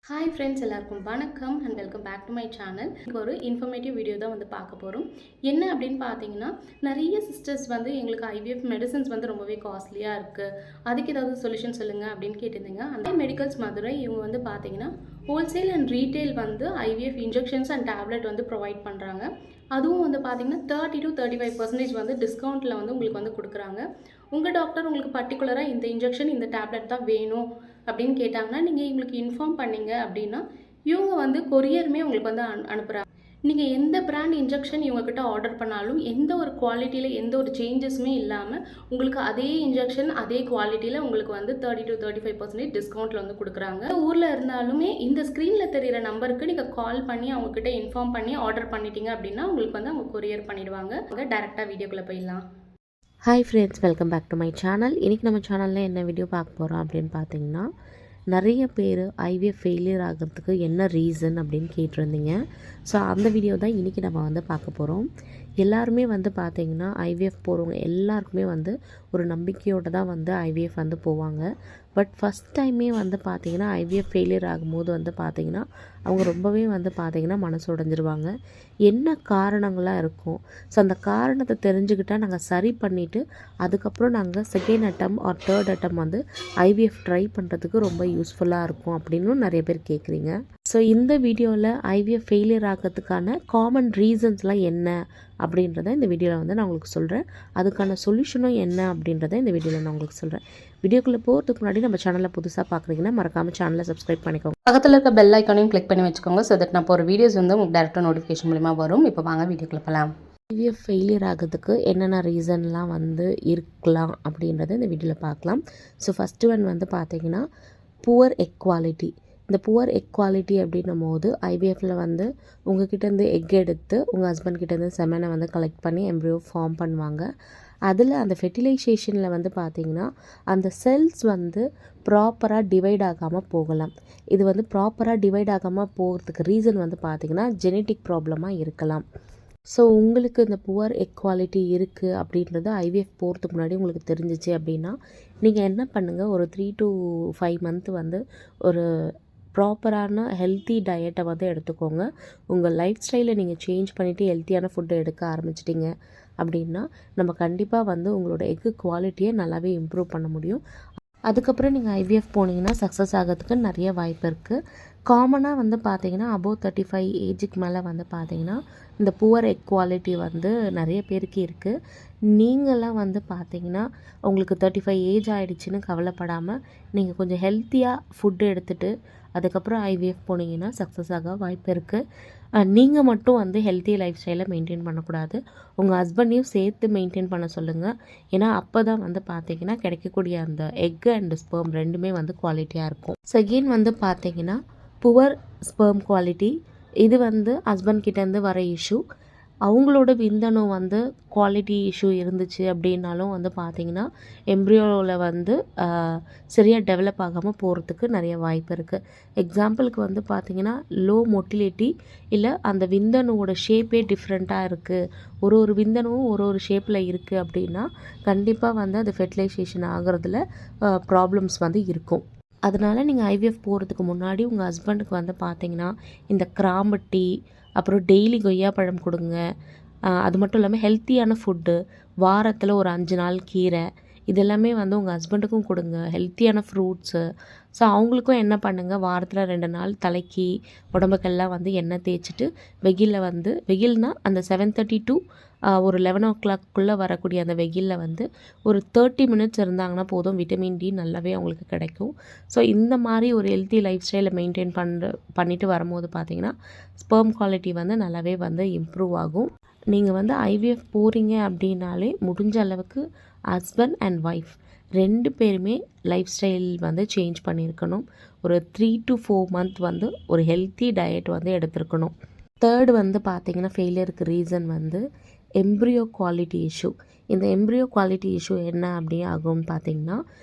Hi friends, எல்லாருக்கும் வணக்கம் and welcome back to my channel. இப்போ ஒரு இன்ஃபர்மேட்டிவ் வீடியோ தான் பார்க்க போகிறோம். என்ன அப்படின்னு பார்த்தீங்கன்னா, நிறைய சிஸ்டர்ஸ் எங்களுக்கு ஐவிஎஃப் மெடிசன்ஸ் ரொம்பவே காஸ்ட்லியாக இருக்குது, அதுக்கு ஏதாவது சொல்யூஷன் சொல்லுங்கள் அப்படின்னு கேட்டிருந்தீங்க. அந்த மெடிக்கல்ஸ் மதுரை இவங்க பார்த்தீங்கன்னா wholesale and retail IVF injections and tablet provide பண்ணுறாங்க. அதுவும் பார்த்தீங்கன்னா 30 to 35% டிஸ்கவுண்ட்டில் உங்களுக்கு கொடுக்குறாங்க. உங்கள் டாக்டர் உங்களுக்கு பர்டிகுலராக இந்த இன்ஜெக்ஷன் இந்த டேப்லெட் தான் வேணும் அப்படின்னு கேட்டாங்கன்னா, நீங்கள் இவங்களுக்கு இன்ஃபார்ம் பண்ணீங்க அப்படின்னா இவங்க கொரியருமே உங்களுக்கு அனுப்புகிறாங்க. நீங்கள் எந்த பிராண்ட் இன்ஜெக்ஷன் இவங்கக்கிட்ட ஆர்டர் பண்ணாலும் எந்த ஒரு குவாலிட்டியில் எந்த ஒரு சேஞ்சஸுமே இல்லாமல் உங்களுக்கு அதே இன்ஜெக்ஷன் அதே குவாலிட்டியில் உங்களுக்கு 30 to 35% டிஸ்கவுண்ட்டில் கொடுக்குறாங்க. ஊரில் இருந்தாலுமே இந்த ஸ்க்ரீனில் தெரிகிற நம்பருக்கு நீங்கள் கால் பண்ணி அவங்கக்கிட்ட இன்ஃபார்ம் பண்ணி ஆர்டர் பண்ணிட்டீங்க அப்படின்னா உங்களுக்கு அவங்க கொரியர் பண்ணிடுவாங்க. டேரெக்டாக வீடியோக்குள்ளே போயிடலாம். Hi friends, welcome back to my channel. இன்றைக்கி நம்ம சேனலில் என்ன வீடியோ பார்க்க போகிறோம் அப்படின்னு பார்த்தீங்கன்னா, நிறைய பேர் ஐவிஎஃப் ஃபெயிலியர் ஆகிறதுக்கு என்ன ரீசன் அப்படின்னு கேட்டிருந்தீங்க. ஸோ அந்த வீடியோ தான் இன்றைக்கி நம்ம பார்க்க போகிறோம். எல்லாருமே பார்த்தீங்கன்னா ஐவிஎஃப் போகிறவங்க எல்லாருக்குமே ஒரு நம்பிக்கையோடு தான் ஐவிஎஃப் போவாங்க. பட் ஃபஸ்ட் டைமே பார்த்தீங்கன்னா ஐவிஎஃப் ஃபெயிலியர் ஆகும்போது பார்த்தீங்கன்னா அவங்க ரொம்பவே பார்த்தீங்கன்னா மனசு உடைஞ்சிருவாங்க. என்ன காரணங்களாக இருக்கும், ஸோ அந்த காரணத்தை தெரிஞ்சுக்கிட்டால் நாங்கள் சரி பண்ணிவிட்டு அதுக்கப்புறம் நாங்கள் second attempt or third attempt IVF try பண்ணுறதுக்கு ரொம்ப யூஸ்ஃபுல்லாக இருக்கும் அப்படின்னு நிறைய பேர் கேட்குறீங்க. ஸோ இந்த வீடியோவில் ஐவிஎஃப் ஃபெயிலியர் ஆகிறதுக்கான காமன் ரீசன்ஸ்லாம் என்ன அப்படின்றத இந்த வீடியோவில் நான் உங்களுக்கு சொல்கிறேன். அதுக்கான சொல்யூஷனும் என்ன அப்படின்றத இந்த வீடியோவில் நான் உங்களுக்கு சொல்கிறேன். வீடியோக்குள்ளே போகிறதுக்கு முன்னாடி நம்ம சேனலில் புதுசாக பார்க்குறீங்கன்னா மறக்காமல் சேனலை சப்ஸ்கிரைப் பண்ணிக்கோங்க. பக்கத்தில் இருக்க பெல் ஐக்கானையும் கிளிக் பண்ணி வச்சுக்கோங்க. ஸோ தட் நான் போகிற வீடியோஸ் உங்களுக்கு டேரெக்டாக நோட்டிஃபிகேஷன் மூலமா வரும். இப்போ வாங்க வீடியோக்குள்ளே போகலாம். ஐவிஎஃப் ஃபெயிலியர் ஆகிறதுக்கு என்னென்ன ரீசன்லாம் இருக்கலாம் அப்படின்றத இந்த வீடியோவில் பார்க்கலாம். ஸோ ஃபஸ்ட்டு ஒன் பார்த்தீங்கன்னா புவர் எக் குவாலிட்டி. இந்த புவர் எக் குவாலிட்டி அப்படின்னும் போது ஐவிஎஃப்பில் உங்கள் கிட்டேருந்து எக் எடுத்து உங்கள் ஹஸ்பண்ட் கிட்டேருந்து செமனை கலெக்ட் பண்ணி எம்ப்ரியோ ஃபார்ம் பண்ணுவாங்க. அதில் அந்த ஃபெர்டிலைசேஷனில் பார்த்தீங்கன்னா அந்த செல்ஸ் ப்ராப்பராக டிவைட் ஆகாமல் போகலாம். இது ப்ராப்பராக டிவைட் ஆகாமல் போகிறதுக்கு ரீசன் பார்த்தீங்கன்னா ஜெனட்டிக் ப்ராப்ளமாக இருக்கலாம். ஸோ உங்களுக்கு இந்த புவர் எக் குவாலிட்டி இருக்குது அப்படின்றது ஐவிஎஃப் போகிறதுக்கு முன்னாடி உங்களுக்கு தெரிஞ்சிச்சு அப்படின்னா நீங்கள் என்ன பண்ணுங்கள், ஒரு 3 to 5 month ஒரு ப்ராப்பரான ஹெல்த்தி டயட்டை எடுத்துக்கோங்க. உங்கள் லைஃப் ஸ்டைலை நீங்கள் சேஞ்ச் பண்ணிவிட்டு ஹெல்த்தியான ஃபுட்டை எடுக்க ஆரம்பிச்சிட்டிங்க அப்படின்னா நம்ம கண்டிப்பாக உங்களோட எக்கு குவாலிட்டியை நல்லாவே இம்ப்ரூவ் பண்ண முடியும். அதுக்கப்புறம் நீங்கள் ஐவிஎஃப் போனீங்கன்னா சக்ஸஸ் ஆகிறதுக்கு நிறைய வாய்ப்பு இருக்குது. காமனாக பார்த்தீங்கன்னா அபோவ் 35 ஏஜுக்கு மேலே பார்த்தீங்கன்னா இந்த புவர் எக் குவாலிட்டி நிறைய பேருக்கு இருக்குது. நீங்களாம் பார்த்தீங்கன்னா உங்களுக்கு 35 ஏஜ் ஆகிடுச்சின்னு கவலைப்படாமல் நீங்கள் கொஞ்சம் ஹெல்த்தியாக ஃபுட்டு எடுத்துகிட்டு அதுக்கப்புறம் ஐவிஎஃப் போனீங்கன்னா சக்ஸஸ் ஆக வாய்ப்பு இருக்குது. நீங்கள் மட்டும் ஹெல்த்தி லைஃப் ஸ்டைலை மெயின்டைன் பண்ணக்கூடாது, உங்கள் ஹஸ்பண்டையும் சேர்த்து மெயின்டைன் பண்ண சொல்லுங்கள். ஏன்னா அப்போ தான் பார்த்தீங்கன்னா கிடைக்கக்கூடிய அந்த எக் அண்ட் ஸ்பெர்ம் ரெண்டுமே குவாலிட்டியாக இருக்கும். செகண்ட் பார்த்தீங்கன்னா புவர் ஸ்பெர்ம் குவாலிட்டி. இது ஹஸ்பண்ட் கிட்டேருந்து வர இஷ்யூ. அவங்களோட விந்தணு குவாலிட்டி இஷ்யூ இருந்துச்சு அப்படின்னாலும் பார்த்தீங்கன்னா எம்ப்ரியோவில் சரியாக டெவலப் ஆகாமல் போகிறதுக்கு நிறைய வாய்ப்பு இருக்குது. எக்ஸாம்பிளுக்கு பார்த்தீங்கன்னா லோ மொட்டிலிட்டி, இல்லை அந்த விந்தணுவோட ஷேப்பே டிஃப்ரெண்ட்டாக இருக்குது, ஒரு விந்தணுவும் ஒரு ஷேப்பில் இருக்குது அப்படின்னா கண்டிப்பாக அது ஃபெர்டிலைசேஷன் ஆகிறதுல ப்ராப்ளம்ஸ் இருக்கும். அதனால் நீங்கள் ஐவிஎஃப் போகிறதுக்கு முன்னாடி உங்கள் ஹஸ்பண்டுக்கு பார்த்தீங்கன்னா இந்த கிராம்பு டீ, அப்புறம் டெய்லி கொய்யாப்பழம் கொடுங்க. அது மட்டும் இல்லாமல் ஹெல்த்தியான ஃபுட்டு, வாரத்தில் ஒரு 5 நாள் கீரை, இதெல்லாமே உங்கள் ஹஸ்பண்டுக்கும் கொடுங்க. ஹெல்த்தியான ஃப்ரூட்ஸு. ஸோ அவங்களுக்கும் என்ன பண்ணுங்கள், வாரத்தில் 2 நாள் தலைக்கு உடம்புக்கெல்லாம் எண்ணெய் தேய்ச்சிட்டு வெயிலில் வெயில்னால் அந்த 7:30 to ஒரு 11 o'clock வரக்கூடிய அந்த வெயிலில் ஒரு 30 minutes இருந்தாங்கன்னா போதும், விட்டமின் டி நல்லாவே அவங்களுக்கு கிடைக்கும். ஸோ இந்த மாதிரி ஒரு ஹெல்த்தி லைஃப் ஸ்டைலை மெயின்டைன் பண்ணிட்டு வரும்போது பார்த்தீங்கன்னா ஸ்பெர்ம் குவாலிட்டி நல்லாவே இம்ப்ரூவ் ஆகும். நீங்கள் ஐவிஎஃப் போகிறீங்க அப்படின்னாலே முடிஞ்ச அளவுக்கு ஹஸ்பண்ட் அண்ட் ஒய்ஃப் 2 பேருமே லைஃப் ஸ்டைல் சேஞ்ச் பண்ணியிருக்கணும். ஒரு 3 to 4 month ஒரு ஹெல்த்தி டயட் எடுத்துருக்கணும். தேர்டு பார்த்தீங்கன்னா ஃபெயிலியருக்கு ரீசன் எம்ப்ரியோ குவாலிட்டி இஷ்யூ. இந்த எம்ப்ரியோ குவாலிட்டி இஷ்யூ என்ன அப்படி ஆகும்னு பார்த்தீங்கன்னா,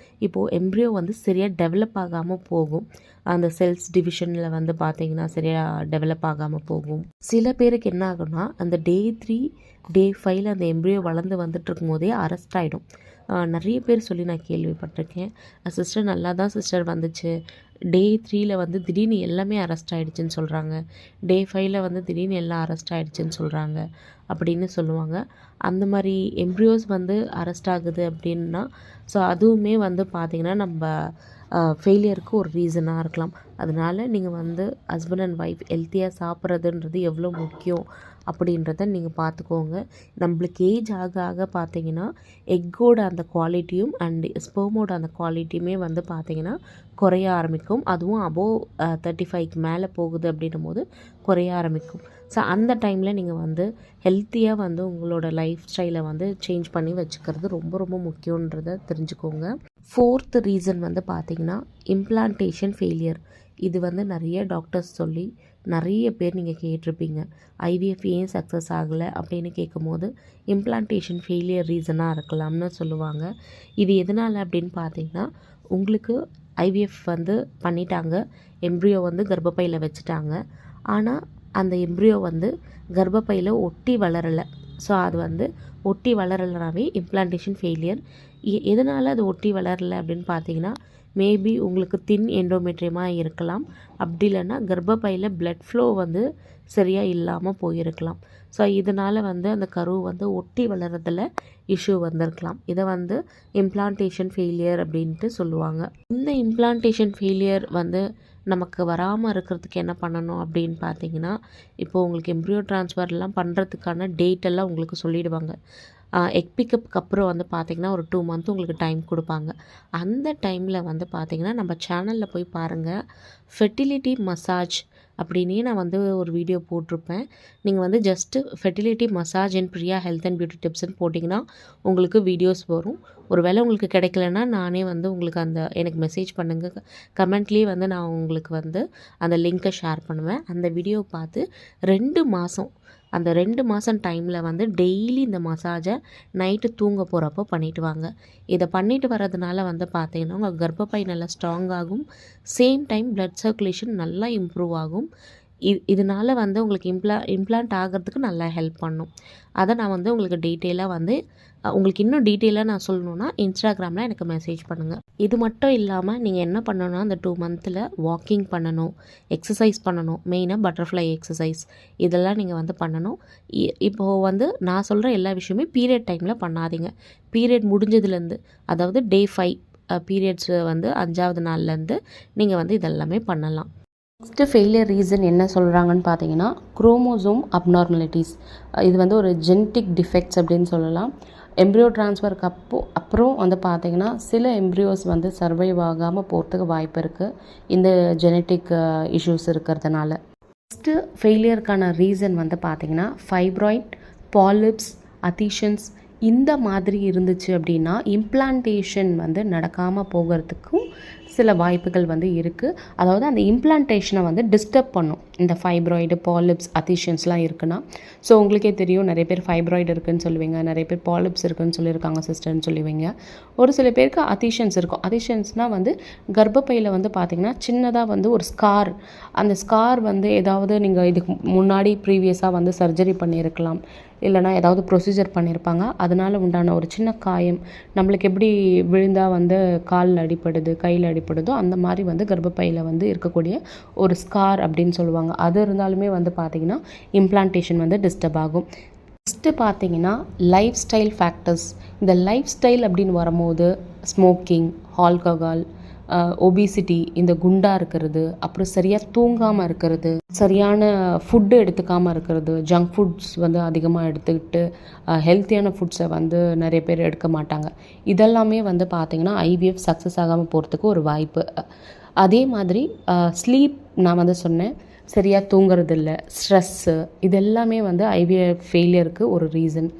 இப்போது எம்ப்ரியோ சரியாக டெவலப் ஆகாமல் போகும். அந்த செல்ஸ் டிவிஷனில் பார்த்தீங்கன்னா சரியாக டெவலப் ஆகாமல் போகும். சில பேருக்கு என்ன ஆகும்னா அந்த Day 3 Day 5 அந்த எம்ப்ரியோ வளர்ந்து வந்துட்டுருக்கும் போதே அரெஸ்ட் ஆகிடும். நிறைய பேர் சொல்லி நான் கேள்விப்பட்டிருக்கேன், சிஸ்டர் நல்லா தான் சிஸ்டர் வந்துச்சு, டே 3ல் வந்து திடீர்னு எல்லாமே அரெஸ்ட் ஆகிடுச்சின்னு சொல்கிறாங்க. டே 5ல் வந்து திடீர்னு எல்லாம் அரெஸ்ட் ஆகிடுச்சின்னு சொல்கிறாங்க அப்படின்னு சொல்லுவாங்க. அந்த மாதிரி எம்ப்ரியோஸ் வந்து அரெஸ்ட் ஆகுது அப்படின்னா ஸோ அதுவுமே வந்து பார்த்திங்கன்னா நம்ம ஃபெயிலியருக்கு ஒரு ரீசனாக இருக்கலாம். அதனால் நீங்கள் வந்து ஹஸ்பண்ட் அண்ட் ஒய்ஃப் ஹெல்த்தியாக சாப்பிட்றதுன்றது எவ்வளோ முக்கியம் அப்படின்றத நீங்கள் பார்த்துக்கோங்க. நம்மளுக்கு ஏஜ் ஆக ஆக பார்த்தீங்கன்னா எக்கோட அந்த குவாலிட்டியும் அண்ட் ஸ்பெர்மோட அந்த குவாலிட்டியுமே வந்து பார்த்திங்கன்னா குறைய ஆரம்பிக்கும். அதுவும் அபோவ் 35க்கு மேலே போகுது அப்படின்னும் போது குறைய ஆரம்பிக்கும். ஸோ அந்த டைமில் நீங்கள் வந்து ஹெல்த்தியாக வந்து உங்களோட லைஃப் ஸ்டைலை வந்து சேஞ்ச் பண்ணி வச்சுக்கிறது ரொம்ப ரொம்ப முக்கியன்றதை தெரிஞ்சுக்கோங்க. 4th ரீசன் வந்து பார்த்திங்கன்னா இம்ப்ளான்டேஷன் ஃபெயிலியர். இது வந்து நிறைய டாக்டர்ஸ் சொல்லி நிறைய பேர் நீங்கள் கேட்டிருப்பீங்க. ஐவிஎஃப் ஏன் சக்ஸஸ் ஆகலை அப்படின்னு கேட்கும்போது இம்ப்ளான்டேஷன் ஃபெயிலியர் ரீசனாக இருக்கலாம்னு சொல்லுவாங்க. இது எதனால் அப்படின்னு பார்த்தீங்கன்னா உங்களுக்கு ஐவிஎஃப் வந்து பண்ணிட்டாங்க, எம்ப்ரியோ வந்து கர்ப்பப்பையில் வச்சுட்டாங்க. ஆனால் அந்த எம்ப்ரியோ வந்து கர்ப்பப்பையில் ஒட்டி வளரலை. ஸோ அது வந்து ஒட்டி வளரலைனாவே இம்ப்ளான்டேஷன் ஃபெயிலியர். எதனால் அது ஒட்டி வளரலை அப்படின்னு பார்த்தீங்கன்னா மேபி உங்களுக்கு தின் எண்டோமெட்ரியமாக இருக்கலாம். அப்படி இல்லைன்னா கர்ப்பப்பையில் பிளட் ஃப்ளோ வந்து சரியாக இல்லாமல் போயிருக்கலாம். ஸோ இதனால் வந்து அந்த கரு வந்து ஒட்டி வளர்கிறதுல இஷ்யூ வந்திருக்கலாம். இதை வந்து இம்ப்ளான்டேஷன் ஃபெயிலியர் அப்படின்ட்டு சொல்லுவாங்க. இந்த இம்ப்ளான்டேஷன் ஃபெயிலியர் வந்து நமக்கு வராமல் இருக்கிறதுக்கு என்ன பண்ணணும் அப்படின்னு பார்த்தீங்கன்னா இப்போது உங்களுக்கு எம்ப்ரியோ ட்ரான்ஸ்ஃபர்லாம் பண்ணுறதுக்கான டேட்டெல்லாம் உங்களுக்கு சொல்லிவிடுவாங்க. எக் பிக்கப்புக்கு அப்புறம் வந்து பார்த்திங்கன்னா ஒரு 2 மந்த் உங்களுக்கு டைம் கொடுப்பாங்க. அந்த டைமில் வந்து பார்த்திங்கன்னா நம்ம சேனலில் போய் பாருங்கள், ஃபெர்டிலிட்டி மசாஜ் அப்படின்னே நான் வந்து ஒரு வீடியோ போட்டிருப்பேன். நீங்கள் வந்து just fertility massage and Priya health and beauty டிப்ஸ்ன்னு போட்டிங்கன்னா உங்களுக்கு வீடியோஸ் வரும். ஒரு வேளை உங்களுக்கு கிடைக்கலன்னா நானே வந்து உங்களுக்கு எனக்கு மெசேஜ் பண்ணுங்கள், கமெண்ட்லேயே வந்து நான் உங்களுக்கு வந்து அந்த லிங்க்கை ஷேர் பண்ணுவேன். அந்த வீடியோவை பார்த்து 2 மாதம் அந்த 2 மாதம் டைமில் வந்து டெய்லி இந்த மசாஜை நைட்டு தூங்க போகிறப்போ பண்ணிவிட்டு வாங்க. இதை பண்ணிட்டு வர்றதுனால வந்து பார்த்திங்கன்னா உங்கள் கர்ப்பப்பை நல்லா ஸ்ட்ராங் ஆகும். சேம் டைம் பிளட் சர்க்குலேஷன் நல்லா இம்ப்ரூவ் ஆகும். இதனால் வந்து உங்களுக்கு இம்ப்ளான்ட் ஆகிறதுக்கு நல்லா ஹெல்ப் பண்ணும். அதை நான் வந்து உங்களுக்கு டீட்டெயிலாக வந்து உங்களுக்கு இன்னும் டீட்டெயிலாக நான் சொல்லணுன்னா இன்ஸ்டாகிராமில் எனக்கு மெசேஜ் பண்ணுங்கள். இது மட்டும் இல்லாமல் நீங்கள் என்ன பண்ணணும்னா அந்த 2 மந்தில் வாக்கிங் பண்ணணும், எக்ஸசைஸ் பண்ணணும். மெயினாக பட்டர்ஃப்ளை எக்ஸசைஸ் இதெல்லாம் நீங்கள் வந்து பண்ணணும். இப்போது வந்து நான் சொல்கிற எல்லா விஷயமே பீரியட் டைமில் பண்ணாதீங்க. பீரியட் முடிஞ்சதுலேருந்து அதாவது டே 5 பீரியட்ஸ் வந்து 5வது நாள்லேருந்து நீங்கள் வந்து இதெல்லாமே பண்ணலாம். நெக்ஸ்ட்டு ஃபெயிலியர் ரீசன் என்ன சொல்கிறாங்கன்னு பார்த்தீங்கன்னா குரோமோசோம் அப்நார்மலிட்டிஸ். இது வந்து ஒரு ஜெனட்டிக் டிஃபெக்ட்ஸ் அப்படின்னு சொல்லலாம். எம்ப்ரியோ ட்ரான்ஸ்ஃபருக்கு அப்புறம் வந்து பார்த்திங்கன்னா சில எம்ப்ரியோஸ் வந்து சர்வைவ் ஆகாமல் போகிறதுக்கு வாய்ப்பு இருக்குது இந்த ஜெனட்டிக் இஷ்யூஸ் இருக்கிறதுனால. நெக்ஸ்ட்டு ஃபெயிலியருக்கான ரீசன் வந்து பார்த்திங்கன்னா ஃபைப்ராய்ட், பாலிப்ஸ், அதிஷன்ஸ் இந்த மாதிரி இருந்துச்சு அப்படின்னா இம்ப்ளான்டேஷன் வந்து நடக்காமல் போகிறதுக்கும் சில வாய்ப்புகள் வந்து இருக்குது. அதாவது அந்த இம்ப்ளான்டேஷனை வந்து டிஸ்டர்ப் பண்ணும் இந்த ஃபைப்ராய்டு, பாலிப்ஸ், அதிஷன்ஸ்லாம் இருக்குன்னா. ஸோ உங்களுக்கே தெரியும், நிறைய பேர் ஃபைப்ராய்டு இருக்குதுன்னு சொல்லுவீங்க, நிறைய பேர் பாலிப்ஸ் இருக்குதுன்னு சொல்லியிருக்காங்க சிஸ்டர்னு சொல்லுவீங்க. ஒரு சில பேருக்கு அதிஷன்ஸ் இருக்கும். அதிஷன்ஸ்னால் வந்து கர்ப்பப்பையில் வந்து பார்த்திங்கன்னா சின்னதாக வந்து ஒரு ஸ்கார், அந்த ஸ்கார் வந்து ஏதாவது நீங்கள் இதுக்கு முன்னாடி ப்ரீவியஸாக வந்து சர்ஜரி பண்ணியிருக்கலாம், இல்லைனா ஏதாவது ப்ரொசீஜர் பண்ணியிருப்பாங்க. அதனால் உண்டான ஒரு சின்ன காயம், நம்மளுக்கு எப்படி விழுந்தால் வந்து காலில் அடிப்படுது, கையில் அடிப்படுதோ அந்த மாதிரி வந்து கர்ப்பப்பையில் வந்து இருக்கக்கூடிய ஒரு ஸ்கார் அப்படின்னு சொல்லுவாங்க. அது இருந்தாலுமே வந்து பார்த்திங்கன்னா இம்ப்ளான்டேஷன் வந்து டிஸ்டர்ப் ஆகும். நெக்ஸ்ட்டு பார்த்திங்கன்னா லைஃப் ஸ்டைல் ஃபேக்டர்ஸ். இந்த லைஃப் ஸ்டைல் அப்படின்னு வரும்போது ஸ்மோக்கிங், ஆல்கஹால், ஒபிசிட்டி, இந்த குண்டாக இருக்கிறது, அப்புறம் சரியாக தூங்காமல் இருக்கிறது, சரியான ஃபுட்டு எடுத்துக்காமல் இருக்கிறது, ஜங்க் ஃபுட்ஸ் வந்து அதிகமாக எடுத்துக்கிட்டு ஹெல்த்தியான ஃபுட்ஸை வந்து நிறைய பேர் எடுக்க மாட்டாங்க. இதெல்லாமே வந்து பார்த்திங்கன்னா ஐவிஎஃப் சக்ஸஸ் ஆகாமல் போகிறதுக்கு ஒரு வாய்ப்பு. அதே மாதிரி ஸ்லீப், நான் வந்து சொன்னேன் சரியாக தூங்குறது இல்லை, ஸ்ட்ரெஸ்ஸு, இதெல்லாமே வந்து ஐவிஎஃப் ஃபெயிலியருக்கு ஒரு ரீசன்.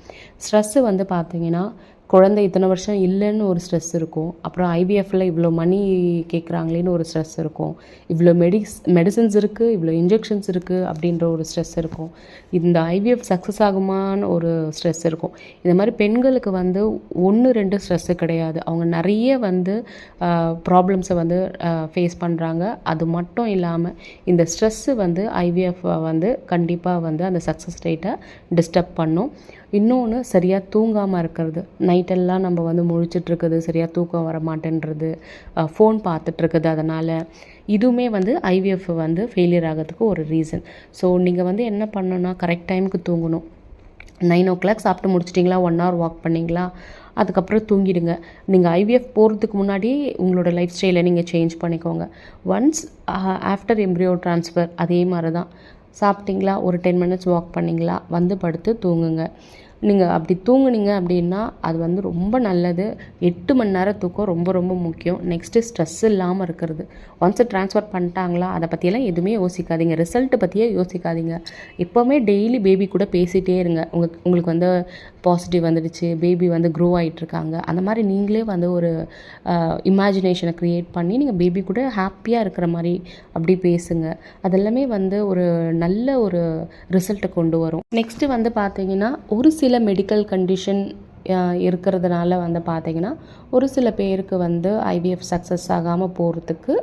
ஸ்ட்ரெஸ்ஸு வந்து பார்த்திங்கன்னா குழந்தை இத்தனை வருஷம் இல்லைன்னு ஒரு ஸ்ட்ரெஸ் இருக்கும். அப்புறம் ஐவிஎஃப்பில் இவ்வளோ மணி கேட்குறாங்களேன்னு ஒரு ஸ்ட்ரெஸ் இருக்கும். இவ்வளோ மெடிசன்ஸ் இருக்குது, இவ்வளோ இன்ஜெக்ஷன்ஸ் இருக்குது அப்படின்ற ஒரு ஸ்ட்ரெஸ் இருக்கும். இந்த ஐவிஎஃப் சக்ஸஸ் ஆகுமான்னு ஒரு ஸ்ட்ரெஸ் இருக்கும். இந்த மாதிரி பெண்களுக்கு வந்து 1-2 ஸ்ட்ரெஸ்ஸு கிடையாது, அவங்க நிறைய வந்து ப்ராப்ளம்ஸை வந்து ஃபேஸ் பண்ணுறாங்க. அது மட்டும் இல்லாமல் இந்த ஸ்ட்ரெஸ்ஸு வந்து ஐவிஎஃப் வந்து கண்டிப்பாக வந்து அந்த சக்ஸஸ் ரேட்டை டிஸ்டர்ப் பண்ணும். இன்னொன்று சரியாக தூங்காமல் இருக்கிறது, நைட்டெல்லாம் நம்ம வந்து முழிச்சிட்ருக்குது, சரியாக தூக்கம் வர மாட்டேன்றது, ஃபோன் பார்த்துட்ருக்குது, அதனால் இதுவுமே வந்து ஐவிஎஃப் வந்து ஃபெயிலியர் ஆகிறதுக்கு ஒரு ரீசன். ஸோ நீங்கள் வந்து என்ன பண்ணணும்னா கரெக்ட் டைமுக்கு தூங்கணும். 9 o'clock சாப்பிட்டு முடிச்சிட்டிங்களா, 1 hour வாக் பண்ணிங்களா, அதுக்கப்புறம் தூங்கிடுங்க. நீங்கள் ஐவிஎஃப் போகிறதுக்கு முன்னாடி உங்களோட லைஃப் ஸ்டைலை நீங்கள் சேஞ்ச் பண்ணிக்கோங்க. ஒன்ஸ் ஆஃப்டர் எம்ப்ரியோ ட்ரான்ஸ்ஃபர் அதே மாதிரி தான். சாப்பிட்டிங்களா, ஒரு 10 minutes வாக் பண்ணிங்களா, வந்து படுத்து தூங்குங்க. நீங்கள் அப்படி தூங்குனீங்க அப்படின்னா அது வந்து ரொம்ப நல்லது. 8 மணி நேரம் தூக்கம் ரொம்ப ரொம்ப முக்கியம். நெக்ஸ்ட்டு ஸ்ட்ரெஸ் இல்லாமல் இருக்கிறது. ஒன்ஸ் ட்ரான்ஸ்ஃபர் பண்ணிட்டாங்களா அதை பற்றியெல்லாம் எதுவுமே யோசிக்காதீங்க, ரிசல்ட்டு பற்றியே யோசிக்காதீங்க. எப்போவுமே டெய்லி பேபி கூட பேசிகிட்டே இருங்க. உங்களுக்கு வந்து பாசிட்டிவ் வந்துடுச்சு, பேபி வந்து க்ரோ ஆகிட்டுருக்காங்க, அந்த மாதிரி நீங்களே வந்து ஒரு இமேஜினேஷனை க்ரியேட் பண்ணி நீங்கள் பேபி கூட ஹாப்பியாக இருக்கிற மாதிரி அப்படி பேசுங்க. அதெல்லாமே வந்து ஒரு நல்ல ஒரு ரிசல்ட்டை கொண்டு வரும். நெக்ஸ்ட்டு வந்து பார்த்தீங்கன்னா ஒரு சில மெடிக்கல் கண்டிஷன் இருக்கிறதுனால வந்து பார்த்திங்கன்னா ஒரு சில பேருக்கு வந்து ஐவிஎஃப் சக்ஸஸ் ஆகாமல் போகிறதுக்கு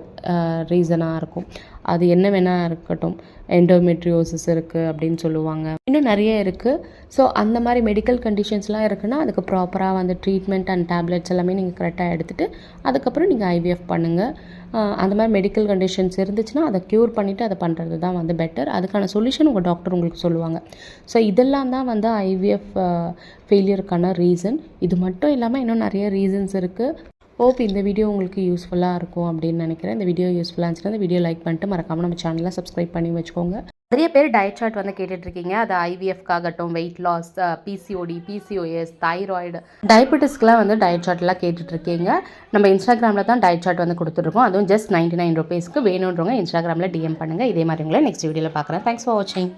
ரீசனாக இருக்கும். அது என்ன வேணால் இருக்கட்டும், எண்டோமெட்ரியோசிஸ் இருக்குது அப்படின்னு சொல்லுவாங்க, இன்னும் நிறைய இருக்குது. ஸோ அந்த மாதிரி மெடிக்கல் கண்டிஷன்ஸ்லாம் இருக்குன்னா அதுக்கு ப்ராப்பராக வந்து ட்ரீட்மெண்ட் அண்ட் டேப்லெட்ஸ் எல்லாமே நீங்கள் கரெக்டாக எடுத்துகிட்டு அதுக்கப்புறம் நீங்கள் ஐவிஎஃப் பண்ணுங்கள். அந்த மாதிரி மெடிக்கல் கண்டிஷன்ஸ் இருந்துச்சுன்னா அதை க்யூர் பண்ணிவிட்டு அதை பண்ணுறது தான் வந்து பெட்டர். அதுக்கான சொல்யூஷன் உங்கள் டாக்டர் உங்களுக்கு சொல்லுவாங்க. ஸோ இதெல்லாம் தான் வந்து ஐவிஎஃப் ஃபெயிலியருக்கான ரீசன். இது மட்டும் இல்லாமல் இன்னும் நிறைய ரீசன்ஸ் இருக்குது. ஹோப் இந்த வீடியோ உங்களுக்கு யூஸ்ஃபுல்லாக இருக்கும் அப்படின்னு நினைக்கிறேன். இந்த வீடியோ யூஸ்ஃபுல்லாக இருந்துச்சுன்னா இந்த வீடியோ லைக் பண்ணிட்டு மறக்காமல் நம்ம சேனலை சப்ஸ்கிரைப் பண்ணி வச்சுக்கோங்க. நிறைய பேர் டயட் சார்ட் வந்து கேட்டுட்ருக்கீங்க. அது ஐவிஎஃப்காகட்டும், weight loss, PCOD, PCOS, thyroid, டயபெட்டிஸ்க்கெலாம் வந்து டயட் சார்ட்லாம் கேட்டுட்ருக்கீங்க. நம்ம இன்ஸ்டாகிராமில் தான் டயட் சார்ட் வந்து கொடுத்துருக்கோம். அதுவும் ஜஸ்ட் 99 rupeesக்கு. வேணுன்றவங்க இன்ஸ்டாகிராமில் டிஎம் பண்ணுங்கள். இதே மாதிரி உங்களை நெக்ஸ்ட் வீடியோவில் பார்க்குறேன். தேங்க்ஸ் ஃபார் வாட்சிங்.